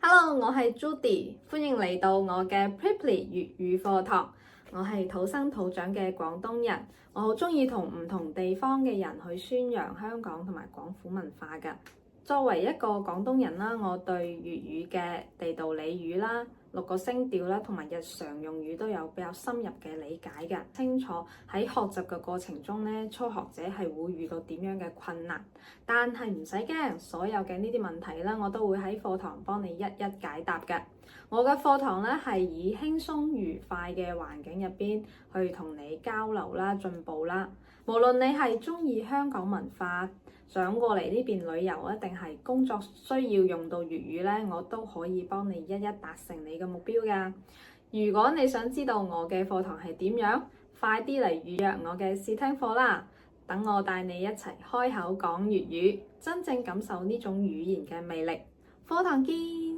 Hello，我係 Judy，歡迎嚟到我嘅 Preply 粵語課堂。我係土生土長嘅廣東人，我好鍾意同唔同地方嘅人去宣揚香港同埋廣府文化㗎。作為一個廣東人啦，我對粵語嘅地道俚語啦、6個聲調啦同埋日常用語都有比較深入嘅理解㗎。清楚喺學習嘅過程中咧，初學者係會遇到點樣嘅困難，但係唔使驚，所有嘅呢啲問題啦，我都會喺課堂幫你一一解答嘅。我嘅課堂咧係以輕鬆愉快嘅環境入邊去同你交流啦、進步啦。無論你係鍾意香港文化，想過嚟呢邊旅遊啊，定係工作需要用到粵語咧，我都可以幫你一一達成你嘅目標㗎。如果你想知道我嘅課堂係點樣，快啲嚟預約我嘅試聽課啦！等我帶你一齊開口講粵語，真正感受呢種語言嘅魅力。課堂見！